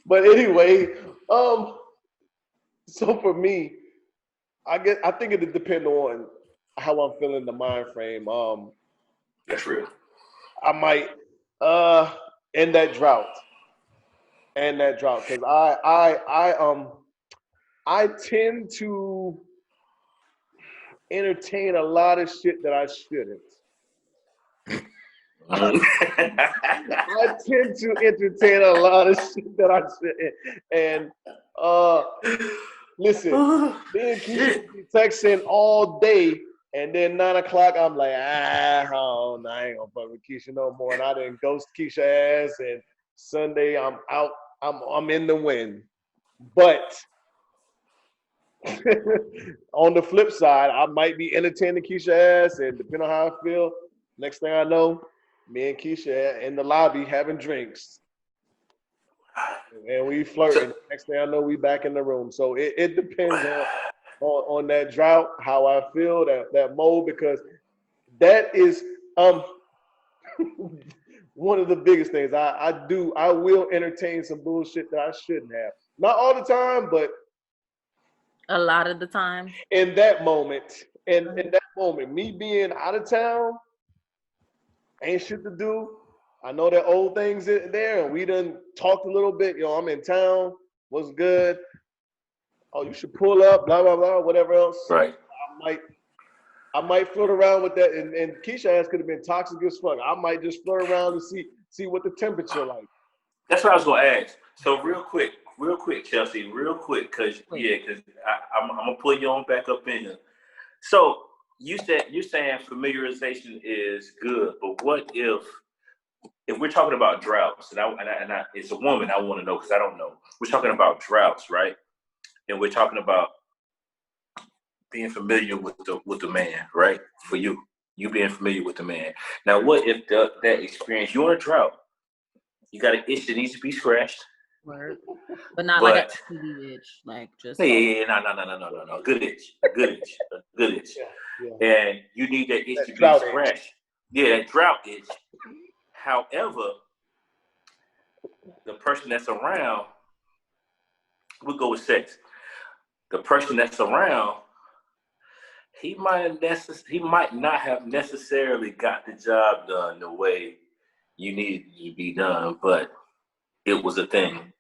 But anyway, so for me, I think it'll depend on how I'm feeling, the mind frame. That's real. I might end that drought, because I tend to entertain a lot of shit that I shouldn't. I tend to entertain a lot of shit that I shouldn't. And listen, me and Keisha be texting all day, and then 9 o'clock I'm like, I ain't gonna fuck with Keisha no more. And I didn't ghost Keisha ass, and Sunday I'm out, I'm in the wind. But on the flip side, I might be entertaining Keisha ass, and depending on how I feel, next thing I know, me and Keisha in the lobby having drinks, and we flirting. Next thing I know, we back in the room. So it depends on that drought, how I feel, that mode, because that is one of the biggest things. I will entertain some bullshit that I shouldn't have. Not all the time, but a lot of the time. In that moment, me being out of town, ain't shit to do. I know that old things there, and we done talked a little bit. I'm in town. What's good? Oh, you should pull up. Blah blah blah. Whatever else. Right. I might flirt around with that, and Keisha ass could have been toxic as fuck. I might just flirt around and see what the temperature like. That's what I was gonna ask. So real quick, Chelsea, because I'm gonna pull you on back up in here. So you're saying familiarization is good, but what if we're talking about droughts, and I it's a woman I want to know because I don't know. We're talking about droughts, right? And we're talking about being familiar with the man, right? For you being familiar with the man. Now, what if that experience, you're in a drought, you got an itch that needs to be scratched, word, but not like a TV itch, like just no, good itch, Yeah. And you need that itch to be scratched. Yeah, that drought itch. However, the person that's around, we'll go with sex. The person that's around, he might not have necessarily got the job done the way you needed it to be done, but it was a thing.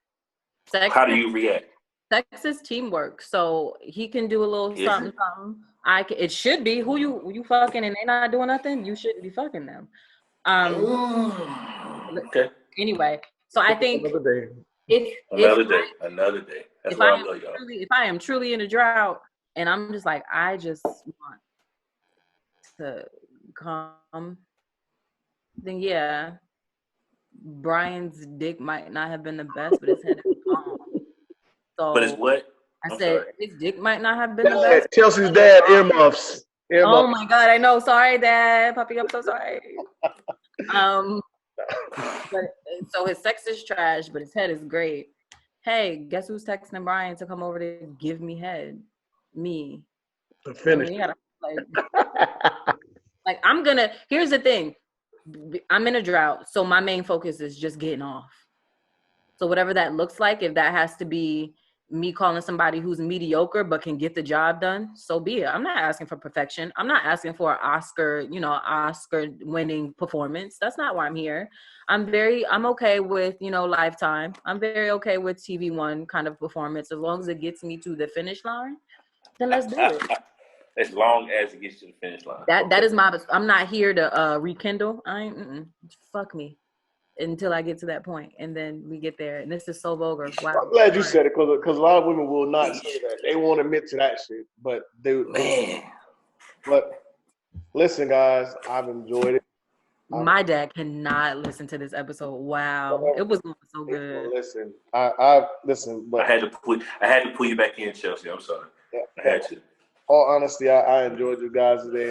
How do you react? Sex is teamwork, so he can do a little something. It should be who you fucking, and they not doing nothing. You shouldn't be fucking them. Okay. Anyway, so I think Another day. Another day. That's why I love y'all. If I am truly in a drought and I'm just like, I just want to come, then yeah, Brian's dick might not have been the best, but his head is calm. So But it's what? I said his dick might not have been the best. Chelsea's dad, earmuffs. Oh my God, I know. Sorry, Dad. Puppy, I'm so sorry. But so his sex is trash, but his head is great. Hey, guess who's texting Brian to come over to give me head? Me. To finish. Like I'm gonna. Here's the thing. I'm in a drought, so my main focus is just getting off. So whatever that looks like, if that has to be me calling somebody who's mediocre but can get the job done, so be it. I'm not asking for perfection. I'm not asking for an Oscar winning performance. That's not why I'm here. I'm okay with, Lifetime. I'm very okay with TV One kind of performance. As long as it gets me to the finish line, then let's do it. As long as it gets to the finish line. That is I'm not here to rekindle. Fuck me until I get to that point, and then we get there. And this is so vulgar. Wow. I'm glad you said it, because a lot of women will not say that. They won't admit to that shit, but But listen, guys, I've enjoyed it. My dad cannot listen to this episode. Wow, it was going so good. Listen, I listen, but I had to pull you back in, Chelsea. I'm sorry. I had to. All honesty, I enjoyed you guys today.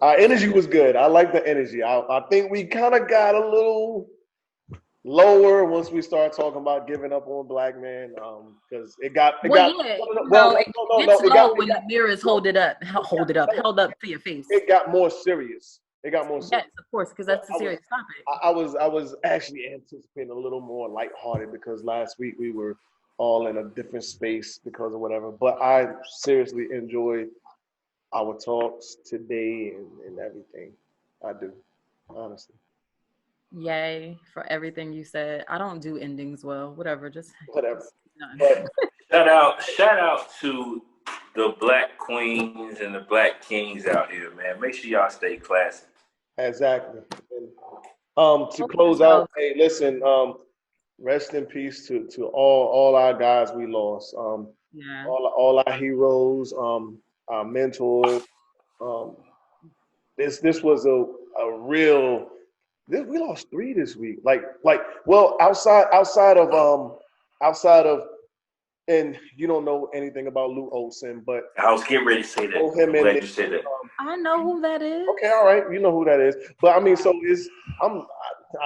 Our energy was good. I like the energy. I think we kind of got a little lower once we started talking about giving up on black men, because it got when the mirrors held up to your face. It got more serious. Yes, of course, because that's a serious topic. I was actually anticipating a little more lighthearted, because last week we were all in a different space because of whatever. But I seriously enjoyed our talks today and everything. I do, honestly. Yay for everything you said. I don't do endings well. Whatever. Shout out to the black queens and the black kings out here, man. Make sure y'all stay classy. Exactly. And, to close out, hey, listen. Rest in peace to all our guys we lost. All our heroes. Our mentors. This was a real. We lost 3 this week. Outside of, and you don't know anything about Lou Olson, but I was getting ready to say that. I'm glad you said that. I know who that is. Okay, all right, you know who that is. But I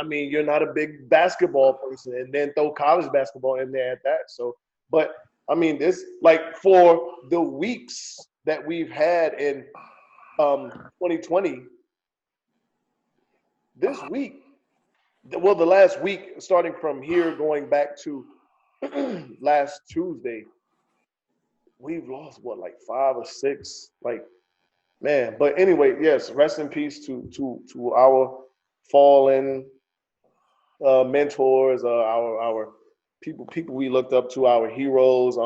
mean, you're not a big basketball person, and then throw college basketball in there at that. So, but I mean, this for the weeks that we've had in 2020. This week, the last week, starting from here, going back to last Tuesday, we've lost 5 or 6, man. But anyway, yes, rest in peace to our fallen mentors, our people we looked up to, our heroes,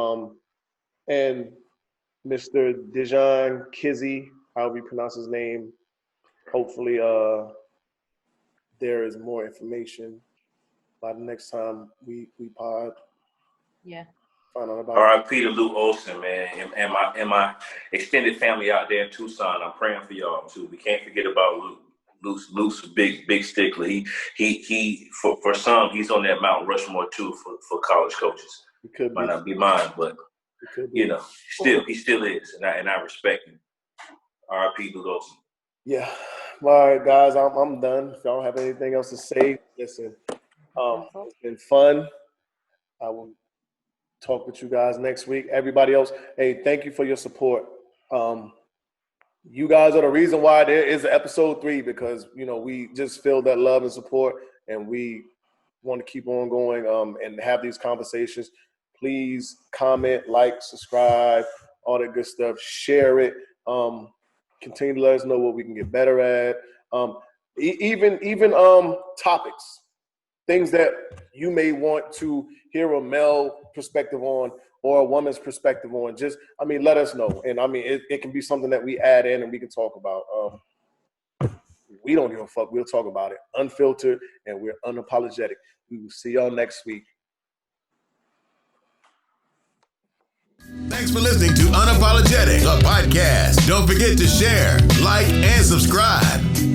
and Mr. Dijon Kizzy, however you pronounce his name. Hopefully, there is more information by the next time we pod. Yeah. Find out about R.I.P. to Lou Olson, man, and my extended family out there in Tucson. I'm praying for y'all too. We can't forget about Lou. Lou's a big stickler. He for some, he's on that Mount Rushmore too for college coaches. Might not be mine, but he still is, and I respect him. R.I.P. Lou Olson. Yeah. All right, guys, I'm done. If y'all have anything else to say, listen. It's been fun. I will talk with you guys next week. Everybody else, hey, thank you for your support. You guys are the reason why there is episode 3, because we just feel that love and support, and we want to keep on going and have these conversations. Please comment, like, subscribe, all that good stuff. Share it. Continue to let us know what we can get better at. Even topics, things that you may want to hear a male perspective on or a woman's perspective on. Just, let us know. And it can be something that we add in and we can talk about. We don't give a fuck. We'll talk about it unfiltered, and we're unapologetic. We will see y'all next week. Thanks for listening to Unapologetic, the podcast. Don't forget to share, like, and subscribe.